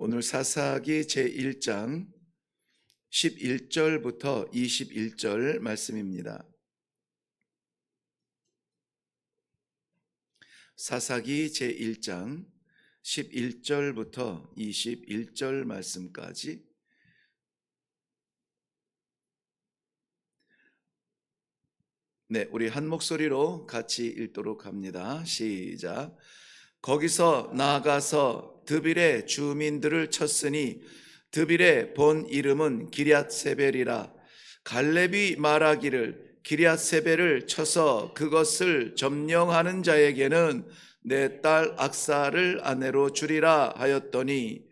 오늘 사사기 제1장 11절부터 21절 말씀입니다. 사사기 제1장 11절부터 21절 말씀까지 우리 한 목소리로 같이 읽도록 합니다. 시작. 거기서 나아가서 드빌의 주민들을 쳤으니 드빌의 본 이름은 기럇세벨이라. 갈렙이 말하기를 기럇세벨을 쳐서 그것을 점령하는 자에게는 내 딸 악사를 아내로 주리라 하였더니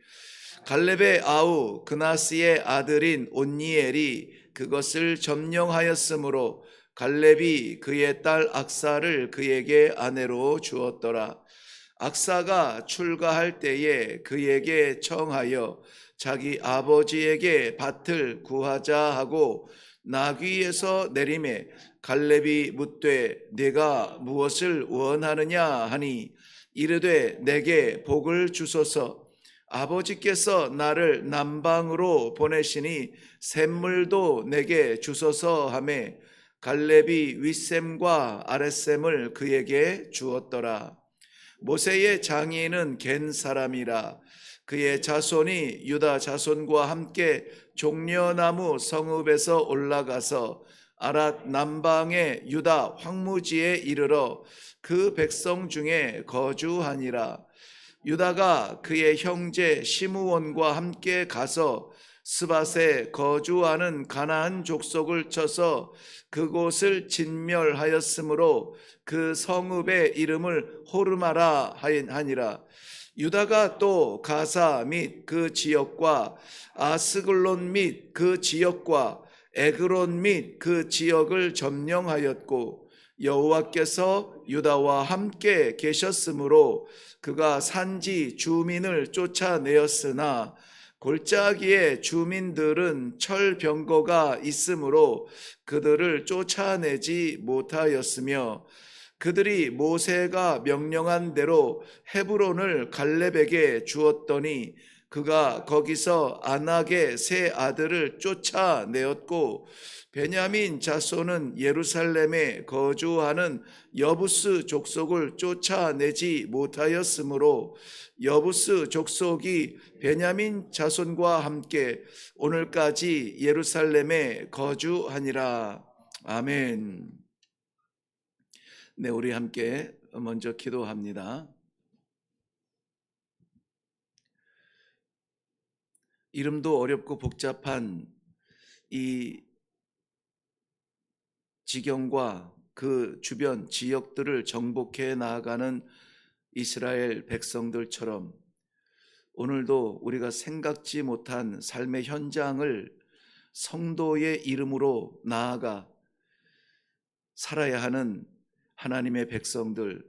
갈렙의 아우 그나스의 아들인 온니엘이 그것을 점령하였으므로 갈렙이 그의 딸 악사를 그에게 아내로 주었더라. 악사가 출가할 때에 그에게 청하여 자기 아버지에게 밭을 구하자 하고 나귀에서 내리매 갈렙이 묻되 네가 무엇을 원하느냐 하니 이르되 내게 복을 주소서. 아버지께서 나를 남방으로 보내시니 샘물도 내게 주소서 하매 갈렙이 윗샘과 아랫샘을 그에게 주었더라. 모세의 장인은 겐 사람이라. 그의 자손이 유다 자손과 함께 종려나무 성읍에서 올라가서 아랏 남방의 유다 황무지에 이르러 그 백성 중에 거주하니라. 유다가 그의 형제 시므온과 함께 가서 스밧에 거주하는 가나안 족속을 쳐서 그곳을 진멸하였으므로 그 성읍의 이름을 호르마라 하니라. 유다가 또 가사 및 그 지역과 아스글론 및 그 지역과 에그론 및 그 지역을 점령하였고 여호와께서 유다와 함께 계셨으므로 그가 산지 주민을 쫓아내었으나 골짜기의 주민들은 철병거가 있으므로 그들을 쫓아내지 못하였으며 그들이 모세가 명령한 대로 헤브론을 갈렙에게 주었더니 그가 거기서 아낙의 세 아들을 쫓아내었고 베냐민 자손은 예루살렘에 거주하는 여부스 족속을 쫓아내지 못하였으므로 여부스 족속이 베냐민 자손과 함께 오늘까지 예루살렘에 거주하니라. 아멘. 우리 함께 먼저 기도합니다. 이름도 어렵고 복잡한 이 지경과 그 주변 지역들을 정복해 나아가는 이스라엘 백성들처럼 오늘도 우리가 생각지 못한 삶의 현장을 성도의 이름으로 나아가 살아야 하는 하나님의 백성들,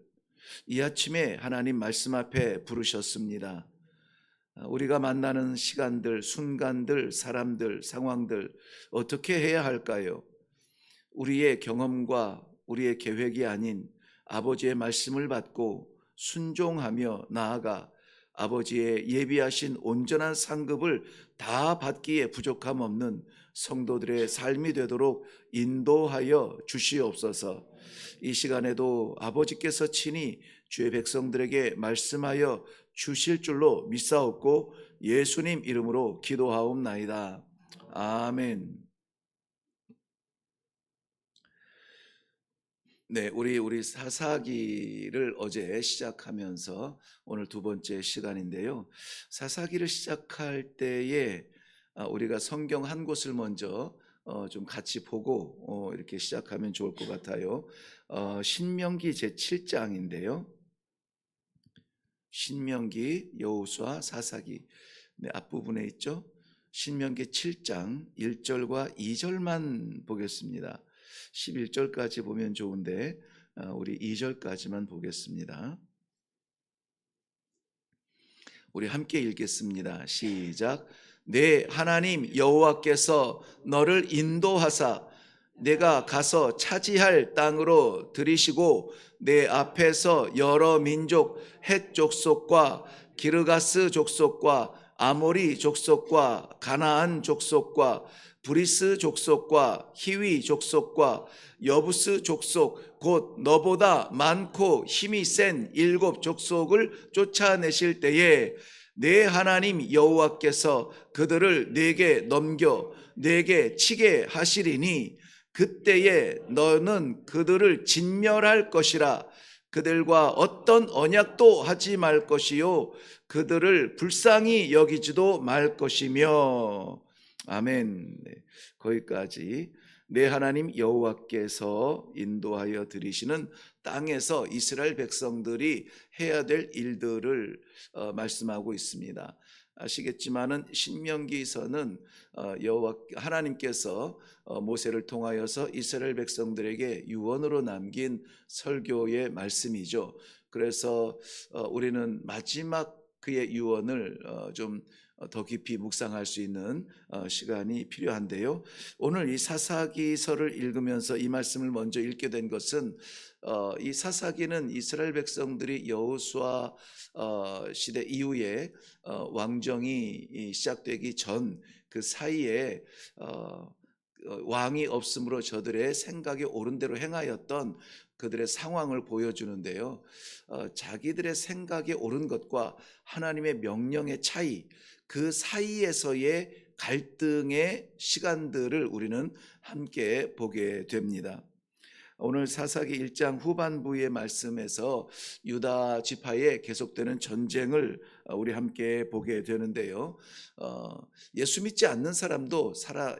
이 아침에 하나님 말씀 앞에 부르셨습니다. 우리가 만나는 시간들, 순간들, 사람들, 상황들 어떻게 해야 할까요? 우리의 경험과 우리의 계획이 아닌 아버지의 말씀을 받고 순종하며 나아가 아버지의 예비하신 온전한 상급을 다 받기에 부족함 없는 성도들의 삶이 되도록 인도하여 주시옵소서. 이 시간에도 아버지께서 친히 주의 백성들에게 말씀하여 주실 줄로 믿사옵고 예수님 이름으로 기도하옵나이다. 아멘. 우리 사사기를 어제 시작하면서 오늘 두 번째 시간인데요. 사사기를 시작할 때에 우리가 성경 한 곳을 먼저 좀 같이 보고 이렇게 시작하면 좋을 것 같아요. 신명기 제7장인데요. 신명기, 여호수아, 사사기 앞부분에 있죠. 신명기 7장 1절과 2절만 보겠습니다. 11절까지 보면 좋은데 우리 2절까지만 보겠습니다. 우리 함께 읽겠습니다. 시작. 내 하나님 여호와께서 너를 인도하사 내가 가서 차지할 땅으로 들이시고 내 앞에서 여러 민족 헷 족속과 기르가스 족속과 아모리 족속과 가나안 족속과 브리스 족속과 히위 족속과 여부스 족속 곧 너보다 많고 힘이 센 7족속을 쫓아내실 때에 내 하나님 여호와께서 그들을 내게 넘겨 내게 치게 하시리니 그때에 너는 그들을 진멸할 것이라. 그들과 어떤 언약도 하지 말 것이요 그들을 불쌍히 여기지도 말 것이며. 아멘. 네, 거기까지 내 하나님 여호와께서 인도하여 들이시는 땅에서 이스라엘 백성들이 해야 될 일들을 말씀하고 있습니다. 아시겠지만은 신명기서는 여호와 하나님께서 모세를 통하여서 이스라엘 백성들에게 유언으로 남긴 설교의 말씀이죠. 그래서 우리는 마지막 그의 유언을 좀 더 깊이 묵상할 수 있는 시간이 필요한데요. 오늘 이 사사기서를 읽으면서 이 말씀을 먼저 읽게 된 것은 이 사사기는 이스라엘 백성들이 여호수아 시대 이후에 왕정이 시작되기 전 그 사이에 왕이 없으므로 저들의 생각에 옳은 대로 행하였던 그들의 상황을 보여주는데요. 자기들의 생각에 옳은 것과 하나님의 명령의 차이, 그 사이에서의 갈등의 시간들을 우리는 함께 보게 됩니다. 오늘 사사기 1장 후반부의 말씀에서 유다 지파에 계속되는 전쟁을 우리 함께 보게 되는데요. 예수 믿지 않는 사람도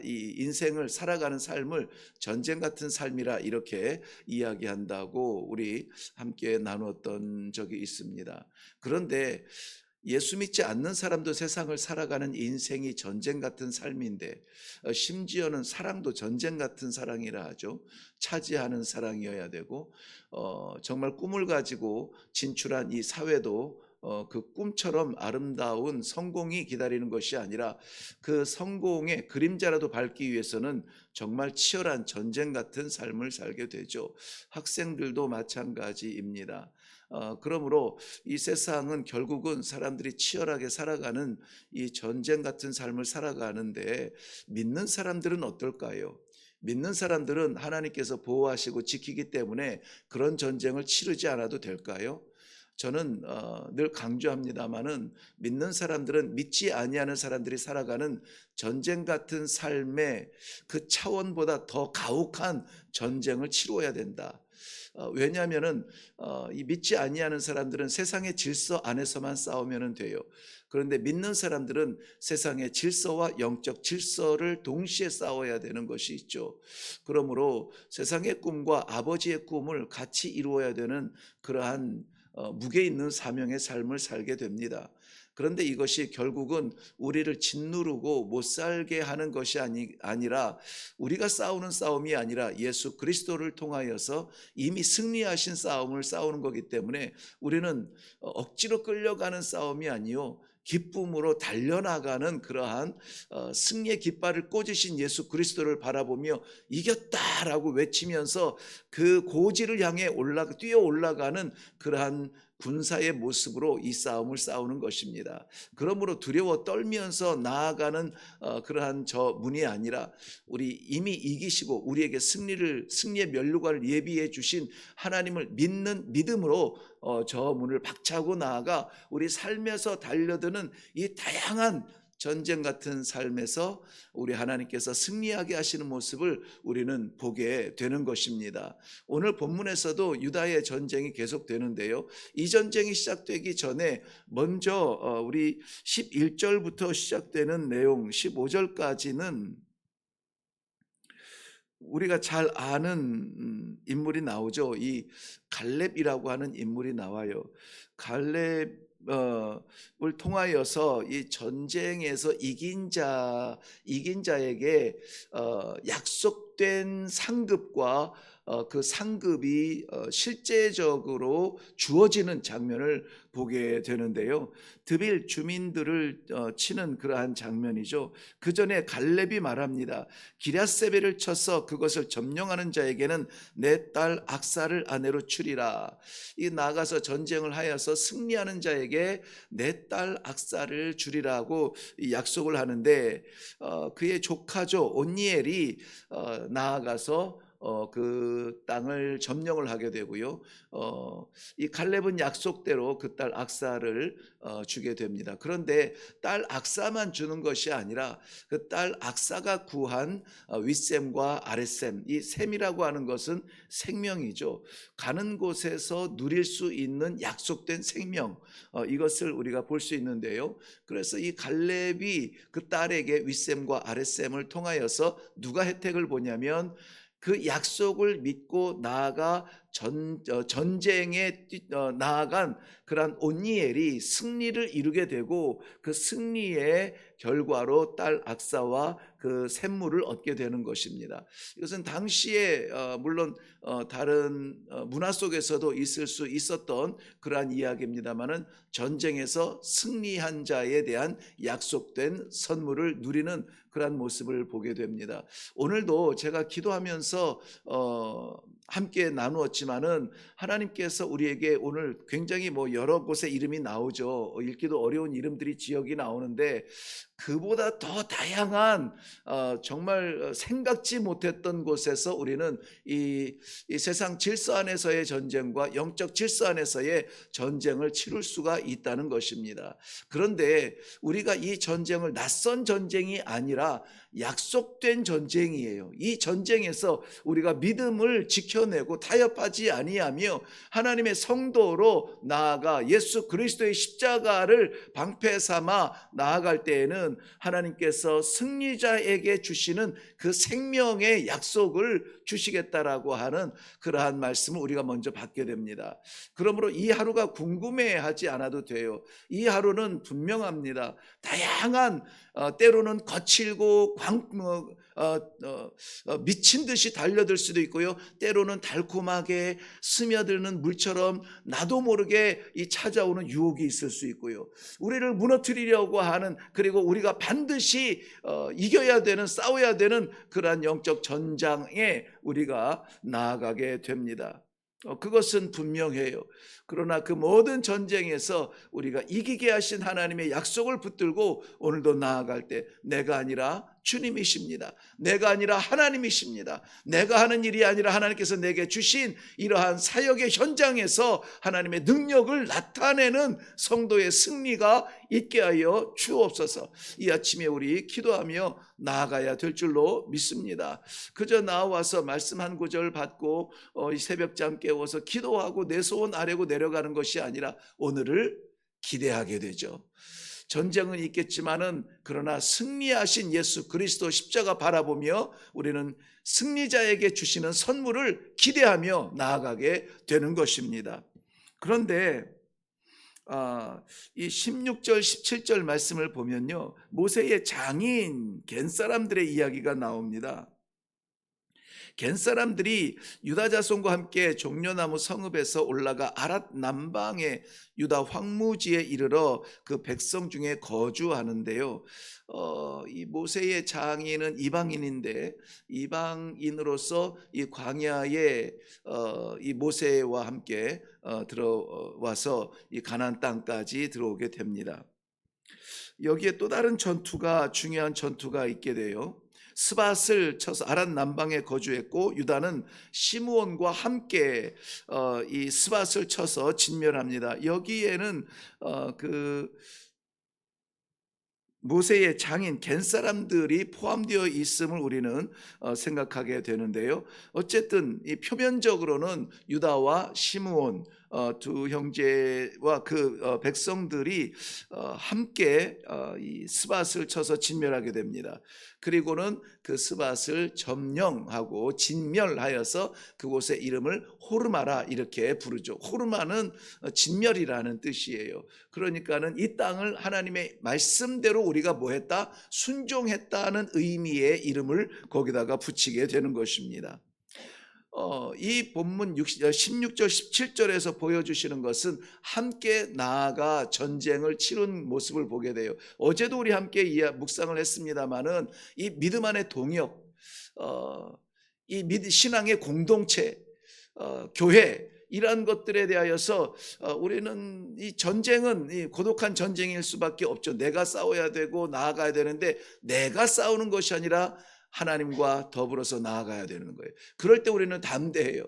이 인생을 살아가는 삶을 전쟁 같은 삶이라 이렇게 이야기한다고 우리 함께 나누었던 적이 있습니다. 그런데 예수 믿지 않는 사람도 세상을 살아가는 인생이 전쟁 같은 삶인데 심지어는 사랑도 전쟁 같은 사랑이라 하죠. 차지하는 사랑이어야 되고 정말 꿈을 가지고 진출한 이 사회도 그 꿈처럼 아름다운 성공이 기다리는 것이 아니라 그 성공의 그림자라도 밟기 위해서는 정말 치열한 전쟁 같은 삶을 살게 되죠. 학생들도 마찬가지입니다. 그러므로 이 세상은 결국은 사람들이 치열하게 살아가는 이 전쟁 같은 삶을 살아가는데 믿는 사람들은 어떨까요? 믿는 사람들은 하나님께서 보호하시고 지키기 때문에 그런 전쟁을 치르지 않아도 될까요? 저는 늘 강조합니다마는 믿는 사람들은 믿지 아니하는 사람들이 살아가는 전쟁 같은 삶의 그 차원보다 더 가혹한 전쟁을 치루어야 된다. 왜냐하면은 이 믿지 아니하는 사람들은 세상의 질서 안에서만 싸우면 돼요. 그런데 믿는 사람들은 세상의 질서와 영적 질서를 동시에 싸워야 되는 것이 있죠. 그러므로 세상의 꿈과 아버지의 꿈을 같이 이루어야 되는 그러한 무게 있는 사명의 삶을 살게 됩니다. 그런데 이것이 결국은 우리를 짓누르고 못 살게 하는 것이 아니라 우리가 싸우는 싸움이 아니라 예수 그리스도를 통하여서 이미 승리하신 싸움을 싸우는 거기 때문에 우리는 억지로 끌려가는 싸움이 아니요 기쁨으로 달려나가는 그러한 승리의 깃발을 꽂으신 예수 그리스도를 바라보며 이겼다라고 외치면서 그 고지를 향해 뛰어 올라가는 그러한 군사의 모습으로 이 싸움을 싸우는 것입니다. 그러므로 두려워 떨면서 나아가는 그러한 저 문이 아니라 우리 이미 이기시고 우리에게 승리의 면류관을 예비해 주신 하나님을 믿는 믿음으로 저 문을 박차고 나아가 우리 삶에서 달려드는 이 다양한 전쟁 같은 삶에서 우리 하나님께서 승리하게 하시는 모습을 우리는 보게 되는 것입니다. 오늘 본문에서도 유다의 전쟁이 계속되는데요. 이 전쟁이 시작되기 전에 먼저 우리 11절부터 시작되는 내용 15절까지는 우리가 잘 아는 인물이 나오죠. 이 갈렙이라고 하는 인물이 나와요. 갈렙을 통하여서 이 전쟁에서 이긴 자에게 약속된 상급과 그 상급이 실제적으로 주어지는 장면을 보게 되는데요. 드빌 주민들을 치는 그러한 장면이죠. 그 전에 갈렙이 말합니다. 기럇세벨을 쳐서 그것을 점령하는 자에게는 내 딸 악사를 아내로 주리라. 이 나가서 전쟁을 하여서 승리하는 자에게 내 딸 악사를 주리라고 약속을 하는데, 그의 조카죠 온니엘이 나아가서 그 땅을 점령을 하게 되고요. 이 갈렙은 약속대로 그 딸 악사를 주게 됩니다. 그런데 딸 악사만 주는 것이 아니라 그 딸 악사가 구한 윗셈과 아랫셈, 이 셈이라고 하는 것은 생명이죠. 가는 곳에서 누릴 수 있는 약속된 생명, 이것을 우리가 볼 수 있는데요. 그래서 이 갈렙이 그 딸에게 윗셈과 아랫셈을 통하여서 누가 혜택을 보냐면, 그 약속을 믿고 나아가 전쟁에 나아간 그러한 온니엘이 승리를 이루게 되고, 그 승리의 결과로 딸 악사와 그 샘물을 얻게 되는 것입니다. 이것은 당시에 물론 다른 문화 속에서도 있을 수 있었던 그러한 이야기입니다만은, 전쟁에서 승리한 자에 대한 약속된 선물을 누리는 그러한 모습을 보게 됩니다. 오늘도 제가 기도하면서 함께 나누었지만은, 하나님께서 우리에게 오늘 굉장히 여러 곳에 이름이 나오죠. 읽기도 어려운 이름들이 지역이 나오는데, 그보다 더 다양한 정말 생각지 못했던 곳에서 우리는 이 세상 질서 안에서의 전쟁과 영적 질서 안에서의 전쟁을 치룰 수가 있다는 것입니다. 그런데 우리가 이 전쟁을 낯선 전쟁이 아니라 약속된 전쟁이에요. 이 전쟁에서 우리가 믿음을 지켜내고 타협하지 아니하며 하나님의 성도로 나아가 예수 그리스도의 십자가를 방패 삼아 나아갈 때에는 하나님께서 승리자에게 주시는 그 생명의 약속을 주시겠다라고 하는 그러한 말씀을 우리가 먼저 받게 됩니다. 그러므로 이 하루가 궁금해하지 않아도 돼요. 이 하루는 분명합니다. 다양한 때로는 거칠고 미친 듯이 달려들 수도 있고요. 때로는 달콤하게 스며드는 물처럼 나도 모르게 이 찾아오는 유혹이 있을 수 있고요. 우리를 무너뜨리려고 하는, 그리고 우리가 반드시 이겨야 되는, 싸워야 되는 그러한 영적 전장에 우리가 나아가게 됩니다. 그것은 분명해요. 그러나 그 모든 전쟁에서 우리가 이기게 하신 하나님의 약속을 붙들고 오늘도 나아갈 때, 내가 아니라 주님이십니다. 내가 아니라 하나님이십니다. 내가 하는 일이 아니라 하나님께서 내게 주신 이러한 사역의 현장에서 하나님의 능력을 나타내는 성도의 승리가 있게 하여 주옵소서. 이 아침에 우리 기도하며 나아가야 될 줄로 믿습니다. 그저 나와서 말씀 한 구절 받고 이 새벽잠 깨워서 기도하고 내 소원 아뢰고 내려가는 것이 아니라 오늘을 기대하게 되죠. 전쟁은 있겠지만은, 그러나 승리하신 예수 그리스도 십자가 바라보며 우리는 승리자에게 주시는 선물을 기대하며 나아가게 되는 것입니다. 그런데 이 16절 17절 말씀을 보면요, 모세의 장인 겐 사람들의 이야기가 나옵니다. 겐 사람들이 유다 자손과 함께 종려나무 성읍에서 올라가 아랏 남방의 유다 황무지에 이르러 그 백성 중에 거주하는데요. 이 모세의 장인은 이방인인데, 이방인으로서 이 광야에 이 모세와 함께 들어와서 이 가나안 땅까지 들어오게 됩니다. 여기에 또 다른 전투가, 중요한 전투가 있게 돼요. 스밧을 쳐서 아랏 남방에 거주했고, 유다는 시므온과 함께 이 스밧을 쳐서 진멸합니다. 여기에는 그 모세의 장인 겐 사람들이 포함되어 있음을 우리는 생각하게 되는데요. 어쨌든 이 표면적으로는 유다와 시므온, 두 형제와 그 백성들이 함께 이 스밧을 쳐서 진멸하게 됩니다. 그리고는 그 스밧을 점령하고 진멸하여서 그곳의 이름을 호르마라 이렇게 부르죠. 호르마는 진멸이라는 뜻이에요. 그러니까는 이 땅을 하나님의 말씀대로 우리가 뭐 했다? 순종했다는 의미의 이름을 거기다가 붙이게 되는 것입니다. 이 본문 16절 17절에서 보여주시는 것은 함께 나아가 전쟁을 치른 모습을 보게 돼요. 어제도 우리 함께 묵상을 했습니다마는 이 믿음 안의 동역, 이 신앙의 공동체, 교회 이러한 것들에 대하여서 우리는 이 전쟁은 이 고독한 전쟁일 수밖에 없죠. 내가 싸워야 되고 나아가야 되는데 내가 싸우는 것이 아니라 하나님과 더불어서 나아가야 되는 거예요. 그럴 때 우리는 담대해요.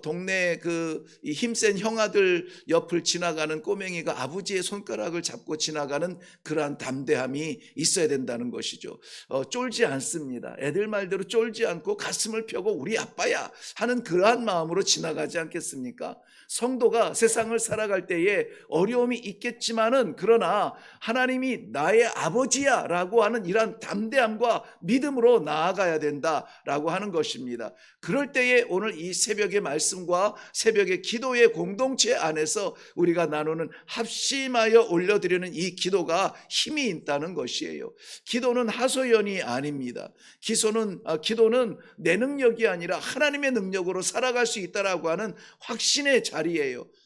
동네 그 힘센 형아들 옆을 지나가는 꼬맹이가 아버지의 손가락을 잡고 지나가는 그러한 담대함이 있어야 된다는 것이죠. 쫄지 않습니다. 애들 말대로 쫄지 않고 가슴을 펴고 우리 아빠야 하는 그러한 마음으로 지나가지 않겠습니까? 성도가 세상을 살아갈 때에 어려움이 있겠지만은 그러나 하나님이 나의 아버지야 라고 하는 이러한 담대함과 믿음으로 나아가야 된다라고 하는 것입니다. 그럴 때에 오늘 이 새벽의 말씀과 새벽의 기도의 공동체 안에서 우리가 나누는 합심하여 올려드리는 이 기도가 힘이 있다는 것이에요. 기도는 하소연이 아닙니다. 기도는 내 능력이 아니라 하나님의 능력으로 살아갈 수 있다라고 하는 확신의 자리예요.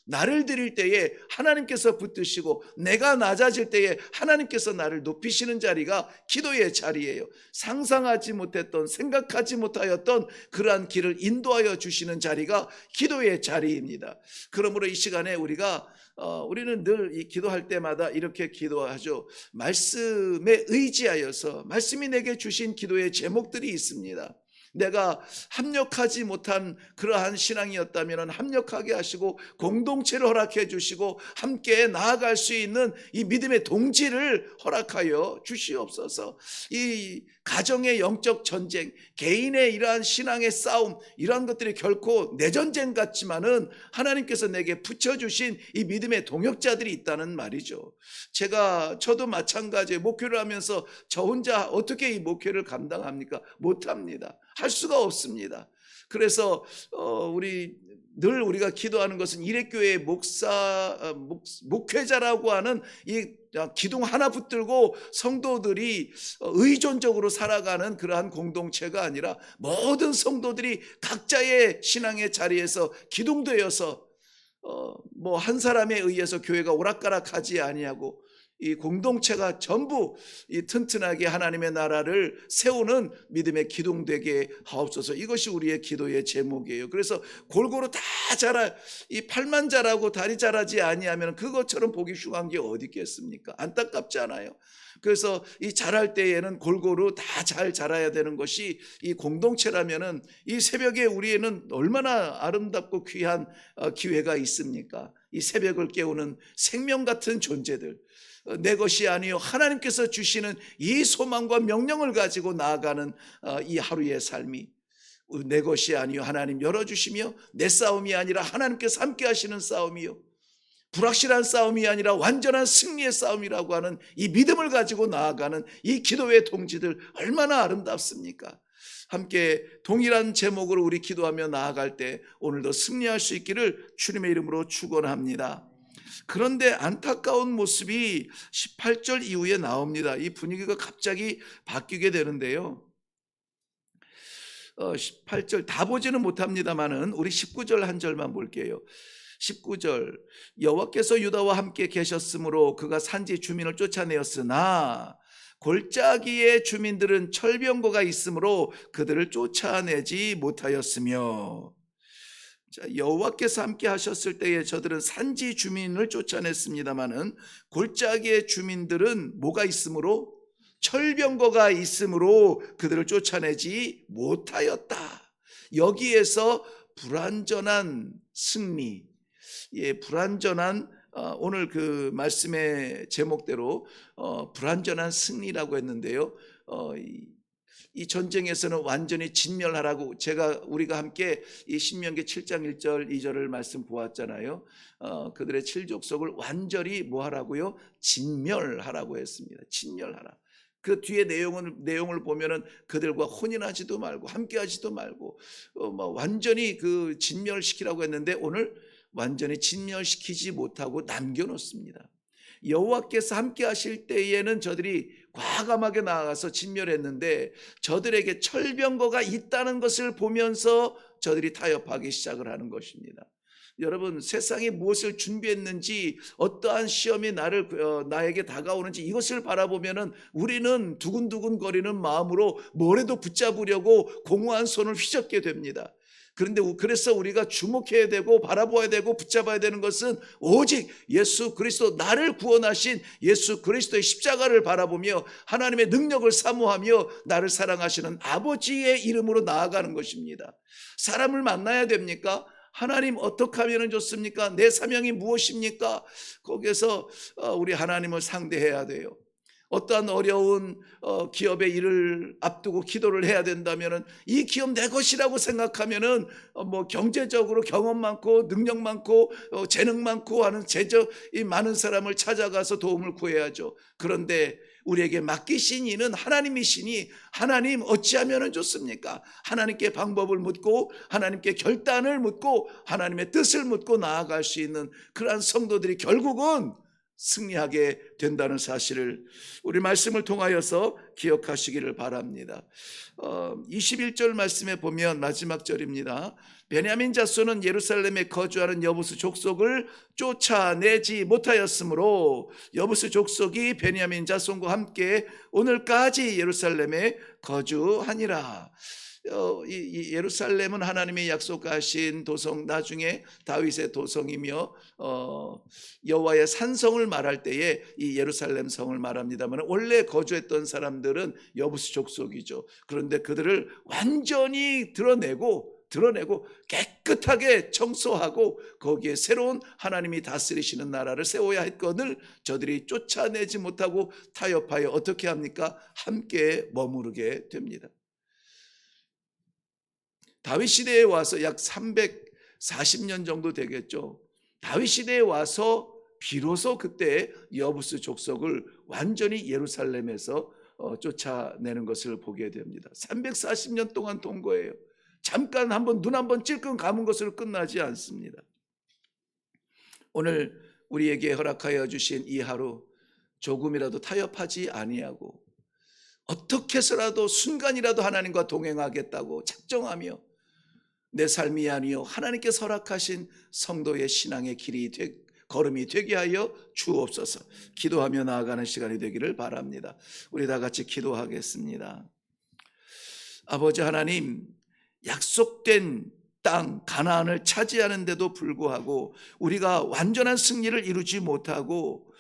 나를 드릴 때에 하나님께서 붙드시고 내가 낮아질 때에 하나님께서 나를 높이시는 자리가 기도의 자리예요. 상상하지 못했던 생각하지 못하였던 그러한 길을 인도하여 주시는 자리가 기도의 자리입니다. 그러므로 이 시간에 우리는 늘 이 기도할 때마다 이렇게 기도하죠. 말씀에 의지하여서 말씀이 내게 주신 기도의 제목들이 있습니다. 내가 합력하지 못한 그러한 신앙이었다면 합력하게 하시고 공동체를 허락해 주시고 함께 나아갈 수 있는 이 믿음의 동지를 허락하여 주시옵소서. 이 가정의 영적 전쟁, 개인의 이러한 신앙의 싸움, 이러한 것들이 결코 내 전쟁 같지만은 하나님께서 내게 붙여주신 이 믿음의 동역자들이 있다는 말이죠. 저도 마찬가지예요. 목회를 하면서 저 혼자 어떻게 이 목회를 감당합니까? 못합니다. 할 수가 없습니다. 그래서 우리가 기도하는 것은 이레교회 목회자라고 하는 이 기둥 하나 붙들고 성도들이 의존적으로 살아가는 그러한 공동체가 아니라 모든 성도들이 각자의 신앙의 자리에서 기둥되어서 뭐 한 사람에 의해서 교회가 오락가락하지 아니하고 이 공동체가 전부 이 튼튼하게 하나님의 나라를 세우는 믿음의 기둥되게 하옵소서. 이것이 우리의 기도의 제목이에요. 그래서 골고루 다 이 팔만 자라고 다리 자라지 아니하면 그것처럼 보기 흉한 게 어디 있겠습니까? 안타깝잖아요. 그래서 이 자랄 때에는 골고루 다 잘 자라야 되는 것이 이 공동체라면은 이 새벽에 우리에는 얼마나 아름답고 귀한 기회가 있습니까? 이 새벽을 깨우는 생명 같은 존재들, 내 것이 아니요 하나님께서 주시는 이 소망과 명령을 가지고 나아가는 이 하루의 삶이 내 것이 아니요 하나님 열어주시며 내 싸움이 아니라 하나님께서 함께 하시는 싸움이요 불확실한 싸움이 아니라 완전한 승리의 싸움이라고 하는 이 믿음을 가지고 나아가는 이 기도의 동지들 얼마나 아름답습니까? 함께 동일한 제목으로 우리 기도하며 나아갈 때 오늘도 승리할 수 있기를 주님의 이름으로 축원합니다. 그런데 안타까운 모습이 18절 이후에 나옵니다. 이 분위기가 갑자기 바뀌게 되는데요. 18절 다 보지는 못합니다만은 우리 19절 한 절만 볼게요. 19절 여호와께서 유다와 함께 계셨으므로 그가 산지 주민을 쫓아내었으나 골짜기의 주민들은 철병거가 있으므로 그들을 쫓아내지 못하였으며 여호와께서 함께 하셨을 때에 저들은 산지 주민을 쫓아냈습니다마는 골짜기의 주민들은 뭐가 있으므로 철병거가 있으므로 그들을 쫓아내지 못하였다. 여기에서 불완전한 승리, 불완전한 오늘 그 말씀의 제목대로 불완전한 승리라고 했는데요. 이 전쟁에서는 완전히 진멸하라고 우리가 함께 이 신명기 7장 1절 2절을 말씀 보았잖아요. 그들의 칠족속을 완전히 뭐 하라고요? 진멸하라고 했습니다. 진멸하라. 그 뒤에 내용을 보면은 그들과 혼인하지도 말고 함께하지도 말고 뭐 완전히 그 진멸시키라고 했는데 오늘 완전히 진멸시키지 못하고 남겨놓습니다. 여호와께서 함께 하실 때에는 저들이 과감하게 나아가서 진멸했는데 저들에게 철병거가 있다는 것을 보면서 저들이 타협하기 시작을 하는 것입니다. 여러분, 세상이 무엇을 준비했는지, 어떠한 시험이 나에게 다가오는지 이것을 바라보면은 우리는 두근두근 거리는 마음으로 뭐라도 붙잡으려고 공허한 손을 휘젓게 됩니다. 그래서 우리가 주목해야 되고 바라보아야 되고 붙잡아야 되는 것은 오직 예수 그리스도, 나를 구원하신 예수 그리스도의 십자가를 바라보며 하나님의 능력을 사모하며 나를 사랑하시는 아버지의 이름으로 나아가는 것입니다. 사람을 만나야 됩니까? 하나님 어떻게 하면 좋습니까? 내 사명이 무엇입니까? 거기에서 우리 하나님을 상대해야 돼요. 어떠한 어려운 기업의 일을 앞두고 기도를 해야 된다면은 이 기업 내 것이라고 생각하면은 뭐 경제적으로 경험 많고 능력 많고 재능 많고 하는 재적이 많은 사람을 찾아가서 도움을 구해야죠. 그런데 우리에게 맡기신 이는 하나님이시니 하나님 어찌하면 좋습니까? 하나님께 방법을 묻고 하나님께 결단을 묻고 하나님의 뜻을 묻고 나아갈 수 있는 그러한 성도들이 결국은 승리하게 된다는 사실을 우리 말씀을 통하여서 기억하시기를 바랍니다. 21절 말씀에 보면 마지막 절입니다. 베냐민 자손은 예루살렘에 거주하는 여부스 족속을 쫓아내지 못하였으므로 여부스 족속이 베냐민 자손과 함께 오늘까지 예루살렘에 거주하니라. 이 예루살렘은 하나님의 약속하신 도성, 나중에 다윗의 도성이며 여호와의 산성을 말할 때에 이 예루살렘 성을 말합니다만 원래 거주했던 사람들은 여부스 족속이죠. 그런데 그들을 완전히 드러내고 깨끗하게 청소하고 거기에 새로운 하나님이 다스리시는 나라를 세워야 했거늘 저들이 쫓아내지 못하고 타협하여 어떻게 합니까? 함께 머무르게 됩니다. 다윗 시대에 와서 약 340년 정도 되겠죠. 다윗 시대에 와서 비로소 그때 여부스 족속을 완전히 예루살렘에서 쫓아내는 것을 보게 됩니다. 340년 동안 동거예요. 잠깐 눈 한번 찔끔 감은 것으로 끝나지 않습니다. 오늘 우리에게 허락하여 주신 이 하루 조금이라도 타협하지 아니하고 어떻게 해서라도 순간이라도 하나님과 동행하겠다고 작정하며 내 삶이 아니요 하나님께서 허락하신 성도의 신앙의 걸음이 되게 하여 주옵소서. 기도하며 나아가는 시간이 되기를 바랍니다. 우리 다 같이 기도하겠습니다. 아버지 하나님, 약속된 땅 가나안을 차지하는데도 불구하고 우리가 완전한 승리를 이루지 못하고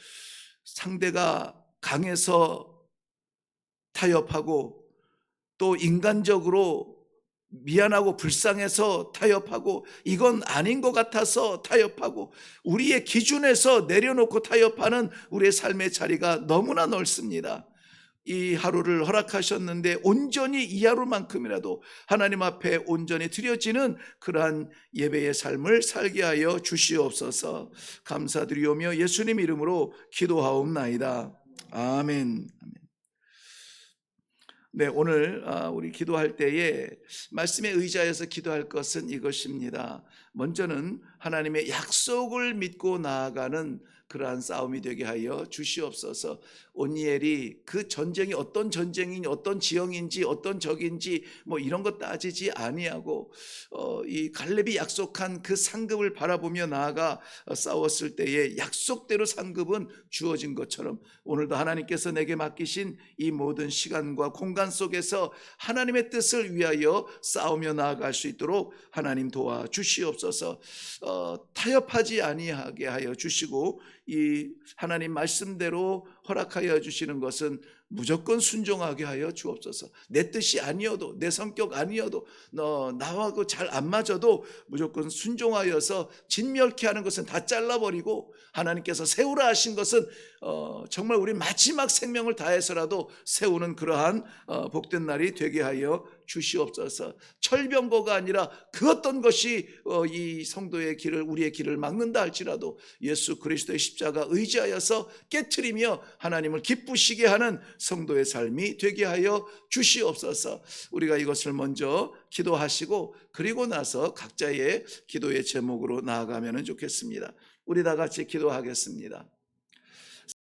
상대가 강해서 타협하고 또 인간적으로 미안하고 불쌍해서 타협하고 이건 아닌 것 같아서 타협하고 우리의 기준에서 내려놓고 타협하는 우리의 삶의 자리가 너무나 넓습니다. 이 하루를 허락하셨는데 온전히 이 하루만큼이라도 하나님 앞에 온전히 드려지는 그러한 예배의 삶을 살게 하여 주시옵소서. 감사드리오며 예수님 이름으로 기도하옵나이다. 아멘. 네, 오늘 우리 기도할 때에 말씀에 의지하여서 기도할 것은 이것입니다. 먼저는 하나님의 약속을 믿고 나아가는 그러한 싸움이 되게 하여 주시옵소서. 오니엘이 그 전쟁이 어떤 전쟁인지 어떤 지형인지 어떤 적인지 뭐 이런 것 따지지 아니하고 이 갈렙이 약속한 그 상급을 바라보며 나아가 싸웠을 때에 약속대로 상급은 주어진 것처럼 오늘도 하나님께서 내게 맡기신 이 모든 시간과 공간 속에서 하나님의 뜻을 위하여 싸우며 나아갈 수 있도록 하나님 도와 주시옵소서. 타협하지 아니하게 하여 주시고 이 하나님 말씀대로 허락하여 주시는 것은 무조건 순종하게 하여 주옵소서. 내 뜻이 아니어도, 내 성격 아니어도, 나하고 잘 안 맞아도 무조건 순종하여서 진멸케 하는 것은 다 잘라버리고, 하나님께서 세우라 하신 것은 정말 우리 마지막 생명을 다해서라도 세우는 그러한 복된 날이 되게 하여 주시옵소서. 철병거가 아니라 그 어떤 것이 이 성도의 길을, 우리의 길을 막는다 할지라도 예수 그리스도의 십자가 의지하여서 깨트리며 하나님을 기쁘시게 하는 성도의 삶이 되게 하여 주시옵소서. 우리가 이것을 먼저 기도하시고 그리고 나서 각자의 기도의 제목으로 나아가면 좋겠습니다. 우리 다 같이 기도하겠습니다.